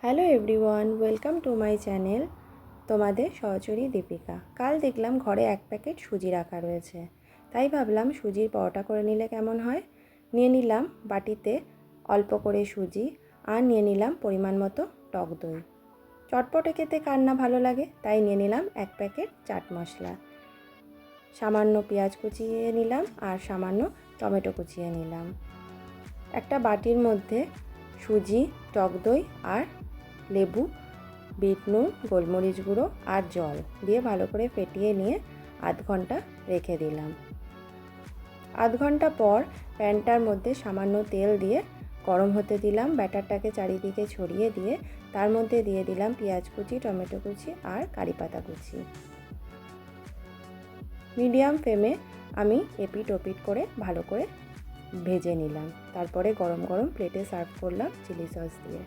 Hello everyone, welcome to my channel. তোমাদের সহচরী দীপিকা। কাল দেখলাম ঘরে এক প্যাকেট সুজি রাখা রয়েছে, তাই ভাবলাম সুজির পরোটা করে নিলে কেমন হয়। নিয়ে নিলাম বাটিতে অল্প করে সুজি, আর নিয়ে নিলাম পরিমাণ মতো টক দই। চটপটে খেতে কার না ভালো লাগে, তাই নিয়ে নিলাম এক প্যাকেট চাট মশলা, সামান্য পেঁয়াজ কুচিয়ে নিলাম আর সামান্য টমেটো কুচিয়ে নিলাম। একটা বাটির মধ্যে সুজি, টক দই আর লেবু, বিট নুন, গোলমরিচ গুঁড়ো আর জল দিয়ে ভালো করে ফেটিয়ে নিয়ে আধ ঘন্টা রেখে দিলাম। আধ ঘন্টা পর প্যানটার মধ্যে সামান্য তেল দিয়ে গরম হতে দিলাম। ব্যাটারটাকে চারিদিকে ছড়িয়ে দিয়ে তার মধ্যে দিয়ে দিলাম পেঁয়াজ কুচি, টমেটো কুচি আর কারি পাতা কুচি। মিডিয়াম ফ্লেমে আমি এপিট ওপিট করে ভালো করে ভেজে নিলাম। তারপরে গরম গরম প্লেটে সার্ভ করলাম চিলি সস দিয়ে।